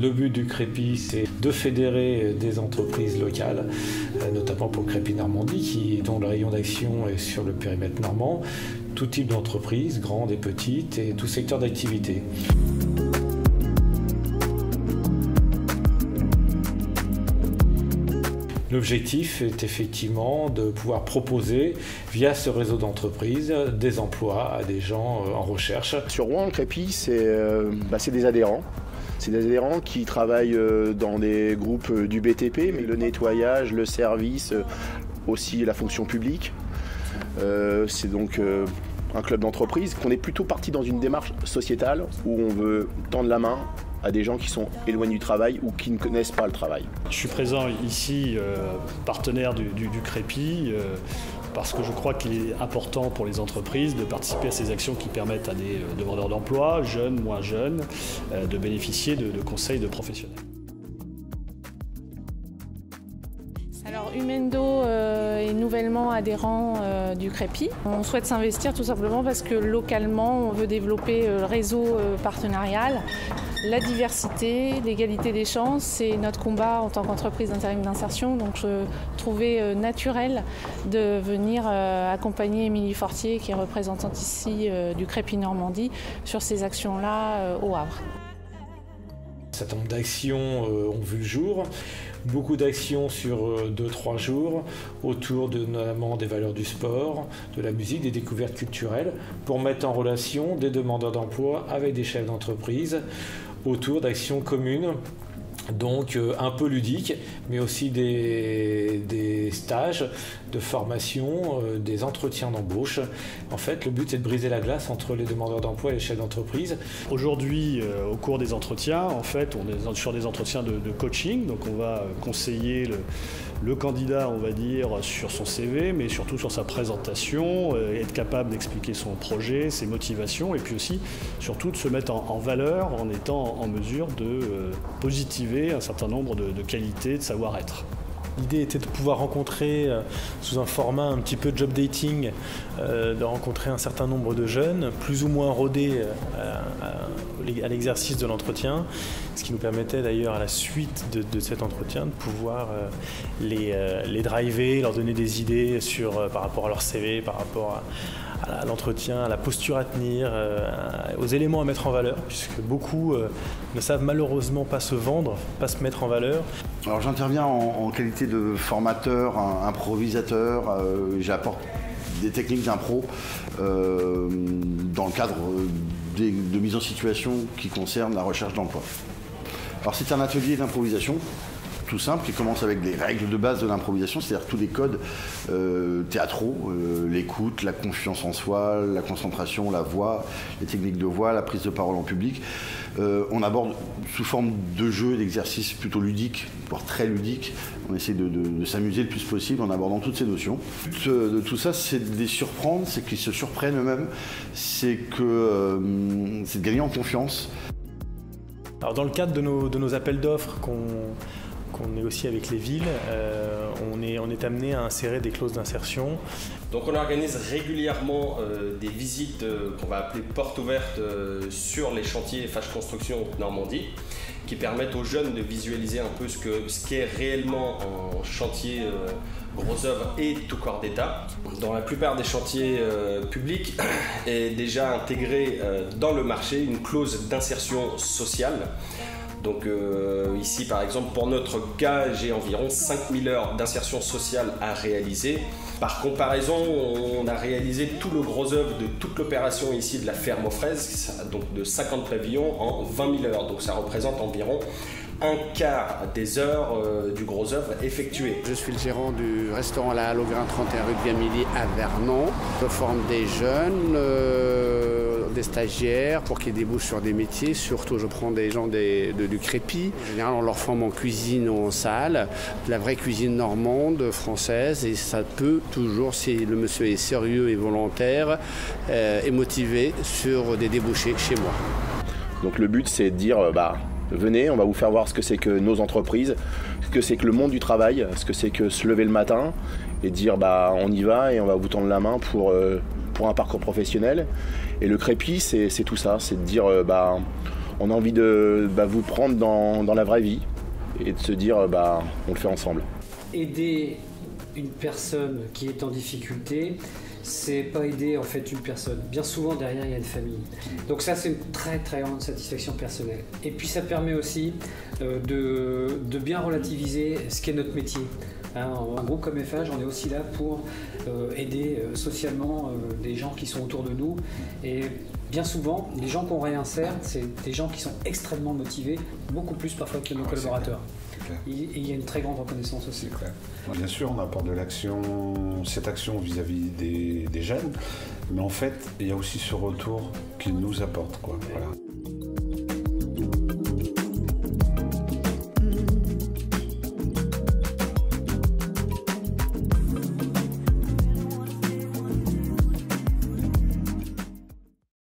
Le but du Crépi, c'est de fédérer des entreprises locales, notamment pour le Crépi Normandie, dont le rayon d'action est sur le périmètre normand, tout type d'entreprises, grandes et petites, et tout secteur d'activité. L'objectif est effectivement de pouvoir proposer, via ce réseau d'entreprises, des emplois à des gens en recherche. Sur Rouen, le Crépi, c'est des adhérents. C'est des adhérents qui travaillent dans des groupes du BTP, mais le nettoyage, le service, aussi la fonction publique. C'est donc un club d'entreprise qu'on est plutôt parti dans une démarche sociétale où on veut tendre la main à des gens qui sont éloignés du travail ou qui ne connaissent pas le travail. Je suis présent ici, partenaire du Crépi, parce que je crois qu'il est important pour les entreprises de participer à ces actions qui permettent à des demandeurs d'emploi, jeunes, moins jeunes, de bénéficier de conseils de professionnels. Alors Humendo est nouvellement adhérent du Crépi. On souhaite s'investir tout simplement parce que localement on veut développer le réseau partenarial. La diversité, l'égalité des chances, c'est notre combat en tant qu'entreprise d'intérim d'insertion. Donc je trouvais naturel de venir accompagner Émilie Fortier, qui est représentante ici du Crépi Normandie, sur ces actions-là au Havre. Un certain nombre d'actions ont vu le jour, beaucoup d'actions sur 2-3 jours autour notamment des valeurs du sport, de la musique, des découvertes culturelles, pour mettre en relation des demandeurs d'emploi avec des chefs d'entreprise autour d'actions communes, donc un peu ludiques, mais aussi des stages de formation, des entretiens d'embauche. En fait, le but c'est de briser la glace entre les demandeurs d'emploi et les chefs d'entreprise. Aujourd'hui, au cours des entretiens, en fait, on est sur des entretiens de coaching, donc on va conseiller le candidat, on va dire, sur son CV, mais surtout sur sa présentation, être capable d'expliquer son projet, ses motivations, et puis aussi, surtout, de se mettre en valeur en étant en mesure de positiver un certain nombre de qualités, de savoir-être. L'idée était de pouvoir rencontrer, sous un format un petit peu job dating, de rencontrer un certain nombre de jeunes, plus ou moins rodés à l'exercice de l'entretien, ce qui nous permettait d'ailleurs à la suite de cet entretien de pouvoir les driver, leur donner des idées par rapport à leur CV, par rapport à l'entretien, à la posture à tenir, aux éléments à mettre en valeur, puisque beaucoup ne savent malheureusement pas se vendre, pas se mettre en valeur. Alors j'interviens en qualité de formateur, improvisateur, j'apporte des techniques d'impro dans le cadre de mise en situation qui concerne la recherche d'emploi. Alors c'est un atelier d'improvisation tout simple qui commence avec des règles de base de l'improvisation, c'est-à-dire tous les codes théâtraux, l'écoute, la confiance en soi, la concentration, la voix, les techniques de voix, la prise de parole en public. On aborde sous forme de jeu, d'exercices plutôt ludiques, voire très ludiques. On essaie de s'amuser le plus possible en abordant toutes ces notions. Le but de tout ça, c'est de les surprendre, c'est qu'ils se surprennent eux-mêmes, c'est de gagner en confiance. Alors dans le cadre de nos appels d'offres qu'on négocie avec les villes, on est amené à insérer des clauses d'insertion. Donc on organise régulièrement des visites qu'on va appeler portes ouvertes sur les chantiers FH Construction Normandie, qui permettent aux jeunes de visualiser un peu ce qu'est réellement un chantier gros œuvre et tout corps d'État. Dans la plupart des chantiers publics est déjà intégré dans le marché une clause d'insertion sociale. Donc ici par exemple pour notre cas j'ai environ 5000 heures d'insertion sociale à réaliser. Par comparaison on a réalisé tout le gros œuvre de toute l'opération ici de la ferme aux fraises, donc de 50 pavillons en 20 000 heures. Donc ça représente environ un quart des heures du gros œuvre effectuées. Je suis le gérant du restaurant La Halle au Grain 31 rue de Viamilly à Vernon. Je forme des jeunes, des stagiaires pour qu'ils débouchent sur des métiers. Surtout, je prends des gens du Crépi. En général, on leur forme en cuisine ou en salle, de la vraie cuisine normande, française. Et ça peut toujours, si le monsieur est sérieux et volontaire, et motivé sur des débouchés chez moi. Donc le but, c'est de dire, venez, on va vous faire voir ce que c'est que nos entreprises, ce que c'est que le monde du travail, ce que c'est que se lever le matin et dire on y va et on va vous tendre la main pour un parcours professionnel. Et le Crépi, c'est tout ça, c'est de dire On a envie de vous prendre dans la vraie vie et de se dire on le fait ensemble. Aider une personne qui est en difficulté, c'est pas aider en fait une personne. Bien souvent derrière il y a une famille. Donc ça c'est une très très grande satisfaction personnelle. Et puis ça permet aussi de bien relativiser ce qu'est notre métier. Un groupe comme FH, on est aussi là pour aider socialement les gens qui sont autour de nous. Et bien souvent, les gens qu'on réinsère, c'est des gens qui sont extrêmement motivés, beaucoup plus parfois que nos collaborateurs. Et il y a une très grande reconnaissance aussi. Bien sûr, on apporte de l'action, cette action vis-à-vis des jeunes, mais en fait, il y a aussi ce retour qu'ils nous apportent, quoi. Voilà.